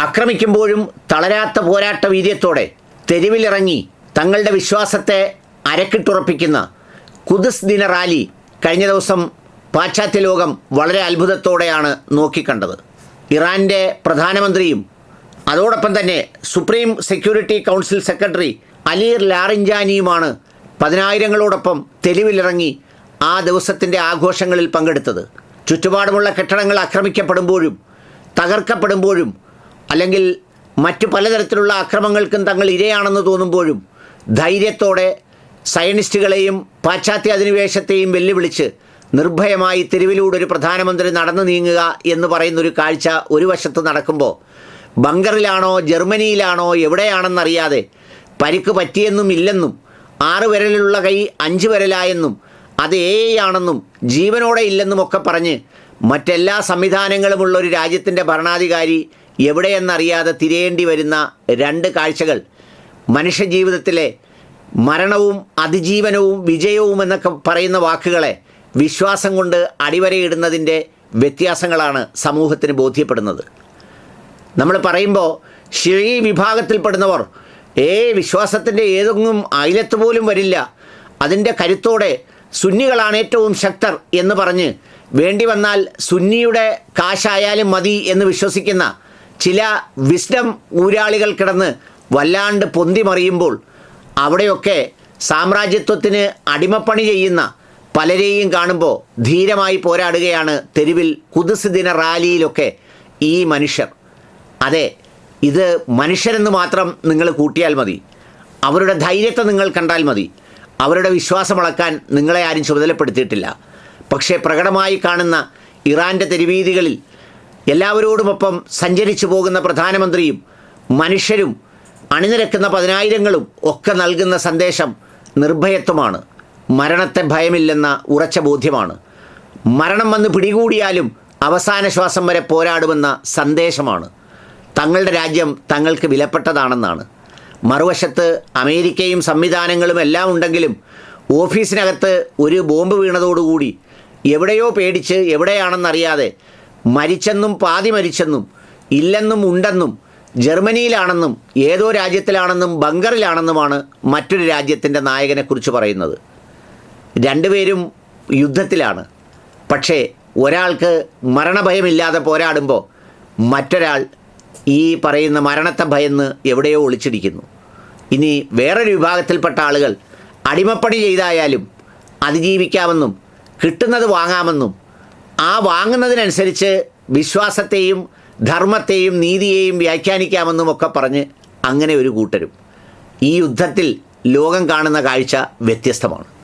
ആക്രമിക്കുമ്പോഴും തളരാത്ത പോരാട്ട വീര്യത്തോടെ തെരുവിലിറങ്ങി തങ്ങളുടെ വിശ്വാസത്തെ അരക്കിട്ടുറപ്പിക്കുന്ന ഖുദ്സ് ദിന റാലി കഴിഞ്ഞ ദിവസം പാശ്ചാത്യ ലോകം വളരെ അത്ഭുതത്തോടെയാണ് നോക്കിക്കണ്ടത്. ഇറാൻ്റെ പ്രധാനമന്ത്രിയും അതോടൊപ്പം തന്നെ supreme security council secretary Ali ലാറിഞ്ചാനിയുമാണ് പതിനായിരങ്ങളോടൊപ്പം തെരുവിലിറങ്ങി ആ ദിവസത്തിൻ്റെ ആഘോഷങ്ങളിൽ പങ്കെടുത്തത്. ചുറ്റുപാടുമുള്ള കെട്ടിടങ്ങൾ ആക്രമിക്കപ്പെടുമ്പോഴും തകർക്കപ്പെടുമ്പോഴും അല്ലെങ്കിൽ മറ്റു പലതരത്തിലുള്ള ആക്രമങ്ങൾക്കും തങ്ങൾ ഇരയാണെന്ന് തോന്നുമ്പോഴും ധൈര്യത്തോടെ സയനിസ്റ്റുകളെയും പാശ്ചാത്യ അധിനിവേശത്തെയും വെല്ലുവിളിച്ച് നിർഭയമായി തെരുവിലൂടെ ഒരു പ്രധാനമന്ത്രി നടന്നു നീങ്ങുക എന്ന് പറയുന്നൊരു കാഴ്ച ഒരു വശത്ത് നടക്കുമ്പോൾ, ബങ്കറിലാണോ ജർമ്മനിയിലാണോ എവിടെയാണെന്നറിയാതെ പരിക്ക് പറ്റിയെന്നും ഇല്ലെന്നും 6 വിരലിലുള്ള കൈ 5 വിരലായെന്നും അത് ആണെന്നും ജീവനോടെ ഇല്ലെന്നുമൊക്കെ പറഞ്ഞ് മറ്റെല്ലാ സംവിധാനങ്ങളുമുള്ള ഒരു രാജ്യത്തിൻ്റെ ഭരണാധികാരി എവിടെയെന്നറിയാതെ തിരയേണ്ടി വരുന്ന 2 കാഴ്ചകൾ മനുഷ്യജീവിതത്തിലെ മരണവും അതിജീവനവും വിജയവും എന്നൊക്കെ പറയുന്ന വാക്കുകളെ വിശ്വാസം കൊണ്ട് അടിവരയിടുന്നതിൻ്റെ വ്യത്യാസങ്ങളാണ് സമൂഹത്തിന് ബോധ്യപ്പെടുന്നത്. നമ്മൾ പറയുമ്പോൾ ഷിഈ വിഭാഗത്തിൽപ്പെടുന്നവർ വിശ്വാസത്തിൻ്റെ ഏതൊന്നും അയലത്ത് പോലും വരില്ല, അതിൻ്റെ കരുത്തോടെ സുന്നികളാണ് ഏറ്റവും ശക്തർ എന്ന് പറഞ്ഞ് വേണ്ടി വന്നാൽ സുന്നിയുടെ കാശായാലും മതി എന്ന് വിശ്വസിക്കുന്ന ചില വിസ്ഡം ഊരാളികൾ കിടന്ന് വല്ലാണ്ട് പൊന്തിമറിയുമ്പോൾ അവിടെയൊക്കെ സാമ്രാജ്യത്വത്തിന് അടിമപ്പണി ചെയ്യുന്ന പലരെയും കാണുമ്പോൾ ധീരമായി പോരാടുകയാണ് തെരുവിൽ ഖുദ്സ് ദിന റാലിയിലൊക്കെ ഈ മനുഷ്യർ. അതെ, ഇത് മനുഷ്യരെന്ന് മാത്രം നിങ്ങൾ കൂട്ടിയാൽ മതി, അവരുടെ ധൈര്യത്തെ നിങ്ങൾ കണ്ടാൽ മതി. അവരുടെ വിശ്വാസം അളക്കാൻ നിങ്ങളെ ആരും ചുമതലപ്പെടുത്തിയിട്ടില്ല. പക്ഷേ പ്രകടമായി കാണുന്ന ഇറാൻ്റെ തെരുവീതികളിൽ എല്ലാവരോടുമൊപ്പം സഞ്ചരിച്ചു പോകുന്ന പ്രധാനമന്ത്രിയും മനുഷ്യരും അണിനിരക്കുന്ന പതിനായിരങ്ങളും ഒക്കെ നൽകുന്ന സന്ദേശം നിർഭയത്വമാണ്. മരണത്തെ ഭയമില്ലെന്ന ഉറച്ച ബോധ്യമാണ്. മരണം വന്ന് പിടികൂടിയാലും അവസാന ശ്വാസം വരെ പോരാടുമെന്ന സന്ദേശമാണ്. തങ്ങളുടെ രാജ്യം തങ്ങൾക്ക് വിലപ്പെട്ടതാണെന്നാണ്. മറുവശത്ത് അമേരിക്കയും സംവിധാനങ്ങളും എല്ലാം ഉണ്ടെങ്കിലും ഓഫീസിനകത്ത് ഒരു ബോംബ് വീണതോടുകൂടി എവിടെയോ പേടിച്ച് എവിടെയാണെന്നറിയാതെ മരിച്ചെന്നും പാതി മരിച്ചെന്നും ഇല്ലെന്നും ഉണ്ടെന്നും ജർമ്മനിയിലാണെന്നും ഏതോ രാജ്യത്തിലാണെന്നും ബങ്കറിലാണെന്നുമാണ് മറ്റൊരു രാജ്യത്തിൻ്റെ നായകനെക്കുറിച്ച് പറയുന്നത്. രണ്ടുപേരും യുദ്ധത്തിലാണ്. പക്ഷേ ഒരാൾക്ക് മരണഭയമില്ലാതെ പോരാടുമ്പോൾ മറ്റൊരാൾ ഈ പറയുന്ന മരണത്തെ ഭയന്ന് എവിടെയോ ഒളിച്ചിരിക്കുന്നു. ഇനി വേറൊരു വിഭാഗത്തിൽപ്പെട്ട ആളുകൾ അടിമപ്പണി ചെയ്തായാലും അതിജീവിക്കാമെന്നും കിട്ടുന്നത് വാങ്ങാമെന്നും ആ വാങ്ങുന്നതിനനുസരിച്ച് വിശ്വാസത്തെയും ധർമ്മത്തെയും നീതിയെയും വ്യാഖ്യാനിക്കാമെന്നും ഒക്കെ പറഞ്ഞ് അങ്ങനെ ഒരു കൂട്ടരും. ഈ യുദ്ധത്തിൽ ലോകം കാണുന്ന കാഴ്ച വ്യത്യസ്തമാണ്.